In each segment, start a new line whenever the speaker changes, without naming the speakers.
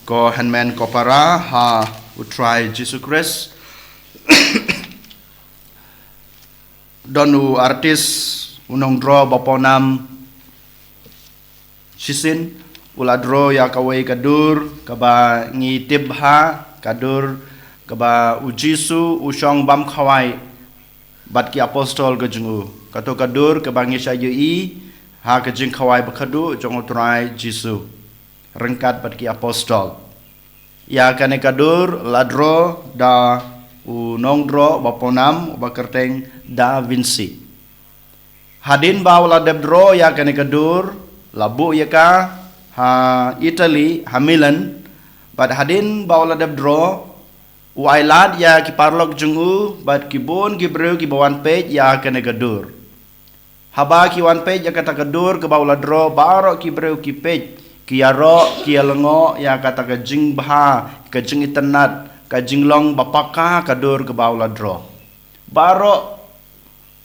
ko hanmen ko para ha utrai Jesus Christ donu artis unong draw baponam sisin uladro ya kawai kadur kaba ngitib ha kadur kaba ujisu usong bam khawai bat ki apostol gajungu kato kadur kaba ngisha yui ha kajing khawai bakadu jong utrai jisu rengkat bat ki apostol ya kane kadur ladro da unongdro baponam bakerteng da Vinci hadin bawa debdro ya kane kadur labu ya ka ha Italy ha Milan bad hadin bawa debdro uailad ya ki parlok jungu bad kibun gibreu ki bawan pej ya kane kadur haba ki wan pej ya kata kadur ke bawa dro baro ki breu ki pej ki yaro ki lengo ya kata ka jing baha ka jing internet ka jing long bapaka kadur ke bawa dro baro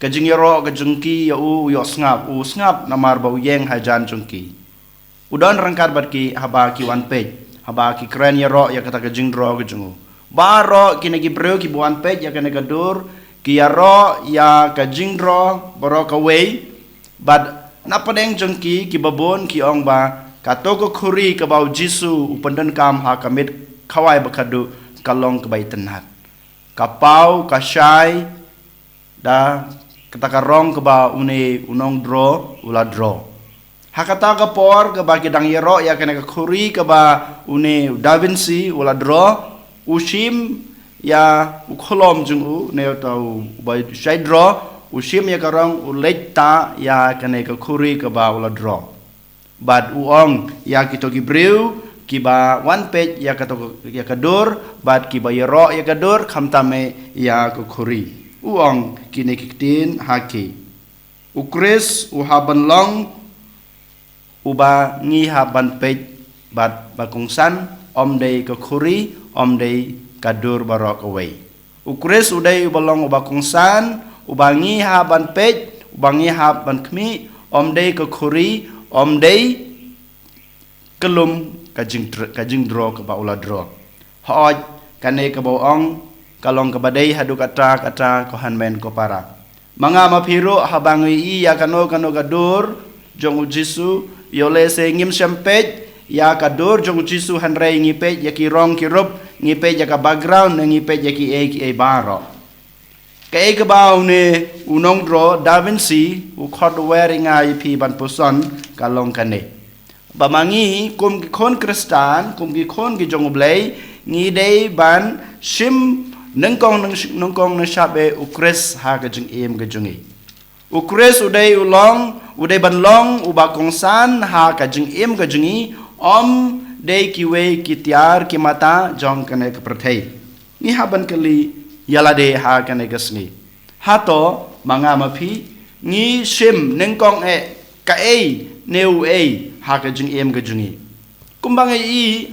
ka jing yaro ka jungki ya u ngap namar bau yeng hajan jungki udon rangkat bat ki haba ki wan pej haba ki kren yaro ya kata ka jing dro ka jungu baro ki nagi breu ki bawan pej ya kane kadur ki yaro ya ka jing dro baro ka wei bad napadeng jungki ki babon ki ong ba katoko khuri ka bau jisu upandan kam ha kamit khawai bakadu kalong ka bai tenat kapau kasai da katakarong ka ba une unong dro ula dro hakata ka por ka ba kidang yero ya kana ka khuri ka ba une Da Vinci ula dro ushim ya ukholom jungu ne tau ba shai dro ushim ya karang uleta ya kana ka khuri ka ba ula dro bad uong ya kito gibreu kiba one page ya kato ya kadur bad kiba yero ya kadur khamtame ya kukhuri uong kini kiktin haki ukris uhaban long uba ngi haban page bad bakungsan omdei kukhuri omdei kadur barok away ukris udai ubalong ubakungsan ubangi haban page ubangi haban kmi omdei kukhuri omdei kelum kajing dro ke baula dro hoj kane ke baong kalong ke badai hadu kata ko hanmen ko para manga mapiro habangui ya kano gadur jong jisu yole se ngim sempej ya kadur jong jisu hanrei ngipej ya ki rong ki rup ngipej ya ka background ngipej ya ki e baro kay ke bau ne unong dro Da Vinci u khot wearing ai pi ban puson kalong kane bamangi kum ki khon kristan kum ki khon ki jong blai ngi dei ban sim nengkong na shabe ukres ha ka jing em ka jungi ukres udai ulong udai ban long uba kongsan ha ka jing em ka jungi om dei ki we ki tiar ki mata jong kane ka prathai ni haban kali yalade ha kane gasni hato manga mapi ngi sim nengkong ka neu ha ka jing em ka jungi kumbang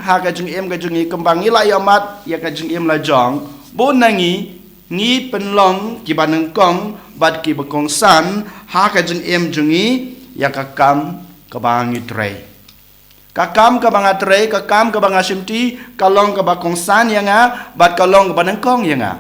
ha ka jing em ka jungi kumbang ila yamat ya ka jing em la jong bon nangi ngi penlong ki banengkong bad ki bakong san ha ka jing em jungi ya ka kam ka bangi trei kakam ka banga trei kakam ka banga simti kalong ka bakong san ya nga bad kalong ka banengkong ya nga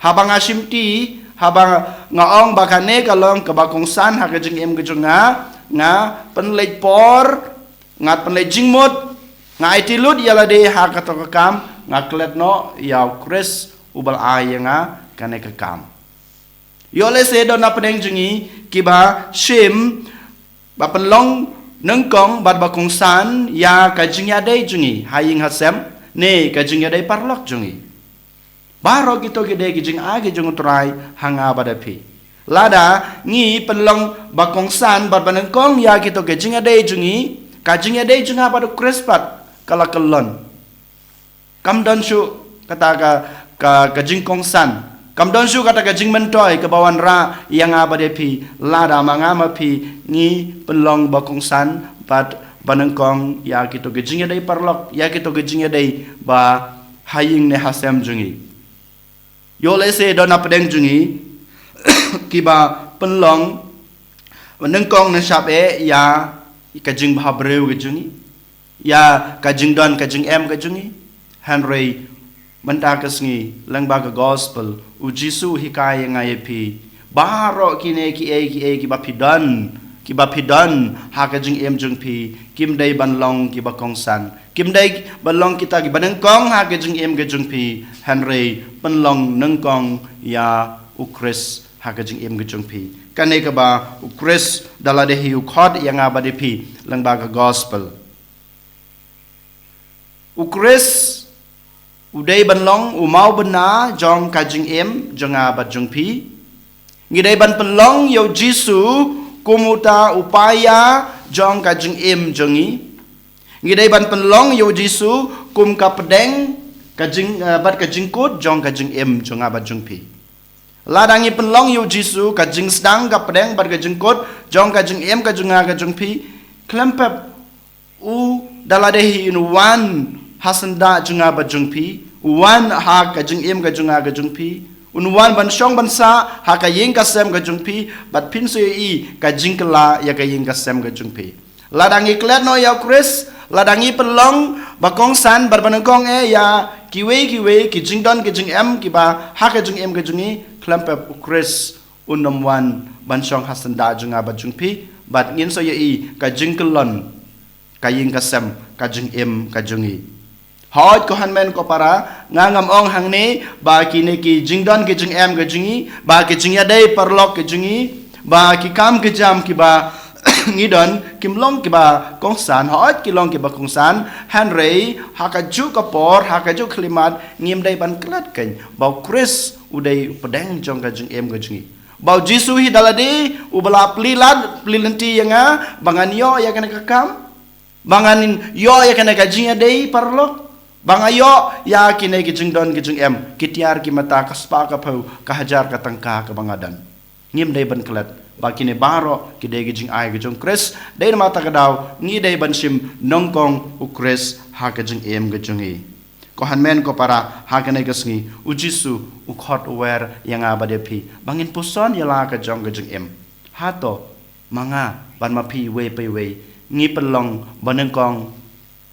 habang asimti habang ngaong bakane kalong kabakong san ha kajing em kajunga nga penlej por nga penlej jingmot nga itilut yala de ha katokakam nga kletno yaw kris ubal ay nga kane kakam yole se do na peneng jungi kiba shim ba penlong nengkong bad bakong san ya kajing ya de jungi haying hasem ne kajing ya de parlok jungi baro gitu gede kijing agi jung trai hanga badapi lada ngi penlong bakong san bad banengkong ya gitu kijing ade jungi kajing ade junga pada krespat kala kelon kamdon shu kata ka kajing kong san kamdon shu kata kajing mentoy ke bawan ra yang abadapi lada mangamapi ngi penlong bakong san bad banengkong ya gitu kijing ade parlok ya gitu kijing ade ba haying ne hasem jungi yole se dona pedeng jungi kiba penlong nengkong na shape ya kajing bahabreu ke jungi ya kajing don kajing em kajungi Henry menta kesngi lengbaga gospel ujisu hikaya ngai pi baro kine ki bapidan ha kajing em jung pi kim dai ban long ki ba kong san kim dai ban long kita ki baneng kong ha kajing em kajung pi Henry ban long neng kong ya ukris ha kajing em kajung pi kane ka ba ukris dalade hi ukhod yang abade pi lengbaga gospel ukris udai banlong umau bena jong kajing em jonga bat jong pi ngidai ban penlong yo jisu kumuta upaya jong kajing em jongi ngidai ban penlong yo jisu kum ka pedeng kajing bat kajing kut jong kajing em jonga bat jong pi ladangi penlong yo jisu kajing sedang ka pedeng bat kajing kut jong kajing em kajunga kajing pi klempep u daladehi in one hasanda junga bajung pi wan ha kajung em kajunga kajung pi unwan ban shong ban sa ha kayeng kasem kajung pi bat pin so i kajing kala ya kayeng kasem kajung pi ladangi klet no ya Chris ladangi pelong bakong san barbanengkong ya kiwe kijing don kijing em kiba ha kajung em kajungi klempep Chris unamwan ban shong hasanda junga bajung pi bat ngin so i kajing kelon kayeng kasem kajung em kajungi hot ko hanmen ko para ngangam ong hangni ba kini ki jingdon ki jing em ke jingi ba ki jingya dai parlok ke jingi ba ki kam ke jam ki ba ngidon kim long ki ba kongsan hot ki long ki ba kongsan Henry hakaju ka por hakaju klimat ngim dai ban klat ken ba Chris udai pedeng jong ka jing em ke jingi ba jisu hi dalade ubala plilanti yanga bangan yo ya kana kakam banganin yo ya kana ka jingya dai parlok bang ayo ya kine kijing don kijing em kitiar ki mata kaspa ka pau ka hajar ka tangka ka bangadan ngim dai ban klat ba kine baro ki dai kijing ai kijong Chris dai mata ka daw ngi dai ban sim nongkong u Chris ha kijing em kijong e ko hanmen ko para ha kane kasngi ujisu u khot wer yang abade pi bangin puson yala ka jong kijing em hato manga ban ma pi we pe we ngi pelong banengkong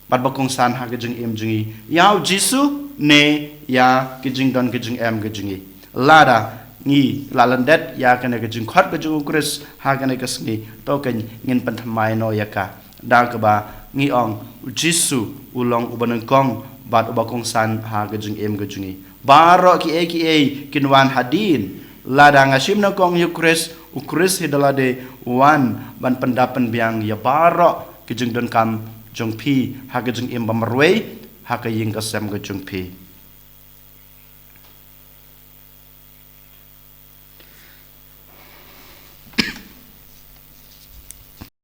bat bakong san ha kejing em jingi yau jisu ne ya kejing don kejing em kejingi lada ngi lalandet ya kana kejing khot kejing Chris ha kana kasngi to ken ngin panthamai no yaka da ka ba ngi ong jisu ulong ubaneng kong bat bakong san ha kejing em kejingi baro ki kinwan hadin lada ngasim na kong yu Chris u Chris hidalade wan ban pendapan biang ya baro kejing don kam jong pi ha kejing em bamarwei ha kaying kasem ke jong pi